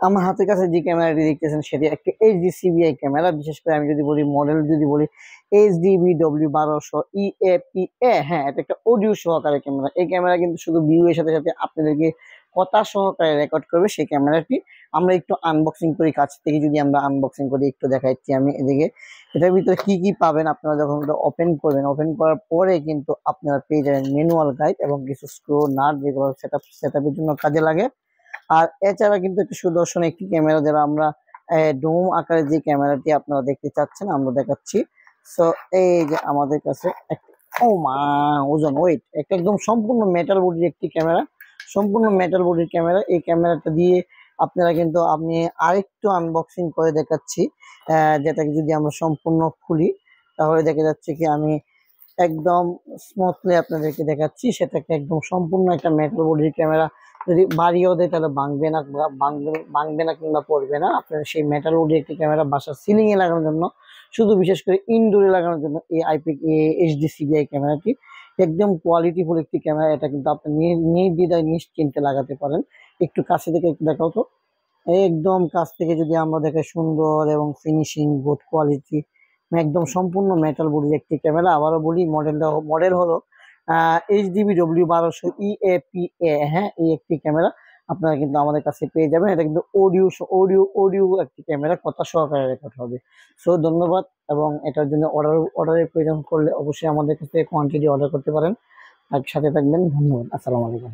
আমার হাতের কাছে যে ক্যামেরাটি দেখতেছেন সেটি একটা এইচডি সিবিআই ক্যামেরা। বিশেষ করে আমি যদি বলি মডেল যদি বলি HDBW1200 EAPA। হ্যাঁ, এটা একটা অডিও সহকারে ক্যামেরা। এই ক্যামেরা কিন্তু শুধু ভিউ এর সাথে সাথে আপনাদেরকে কথা সহকারে রেকর্ড করবে সেই ক্যামেরাটি। আমরা একটু আনবক্সিং করি, কাছ থেকে যদি আমরা আনবক্সিং করি একটু দেখাচ্ছি আমি এদিকে। এটার ভিতরে কি কি পাবেন আপনারা যখন এটা ওপেন করবেন, ওপেন করার পরে কিন্তু আপনারা পেয়ে যাবেন ম্যানুয়াল গাইড এবং কিছু স্ক্রু নাট যেগুলো সেটআপের জন্য কাজে লাগে। আর এছাড়া কিন্তু একটি সুদর্শন একটি ক্যামেরা, যারা আমরা ডোম আকারের যে ক্যামেরাটি আপনারা দেখতে চাচ্ছেন আমরা দেখাচ্ছি। সো এই যে আমাদের কাছে ও মা ওজন ওয়েট একটা একদম সম্পূর্ণ মেটাল বডির একটি ক্যামেরা, সম্পূর্ণ মেটাল বডির ক্যামেরা। এই ক্যামেরাটা দিয়ে আপনারা কিন্তু আমি আরেকটু আনবক্সিং করে দেখাচ্ছি, যেটাকে যদি আমরা সম্পূর্ণ খুলি তাহলে দেখা যাচ্ছে কি আমি একদম স্মুথলি আপনাদেরকে দেখাচ্ছি। সেটাকে একদম সম্পূর্ণ একটা মেটাল বডির ক্যামেরা। যদি বাড়িও দেয় তাহলে ভাঙবে না, ভাঙবে না কিংবা পড়বে না। আপনারা সেই মেটাল বডির একটি ক্যামেরা বাসার সিলিং এ লাগানোর জন্য, শুধু বিশেষ করে ইনডোরে লাগানোর জন্য এই এইচডি সিবিআই ক্যামেরাটি একদম কোয়ালিটিফুল একটি ক্যামেরা। এটা কিন্তু আপনি নির্দ্বিধায় নিশ্চিন্তে লাগাতে পারেন। একটু কাছে থেকে একটু দেখাও তো, একদম কাছ থেকে যদি আমরা দেখাই সুন্দর এবং ফিনিশিং গুড কোয়ালিটি, একদম সম্পূর্ণ মেটাল বডির একটি ক্যামেরা। আবারও বলি মডেল হলো HDBW1200 EAPA। হ্যাঁ, এই একটি ক্যামেরা আপনারা কিন্তু আমাদের কাছে পেয়ে যাবেন। এটা কিন্তু অডিও একটি ক্যামেরা, কথা সহকারে রেকর্ড হবে। সো ধন্যবাদ। এবং এটার জন্য অর্ডারের প্রয়োজন করলে অবশ্যই আমাদের কাছে কোয়ান্টিটি অর্ডার করতে পারেন। আর সাথে থাকবেন। ধন্যবাদ। আসসালামু আলাইকুম।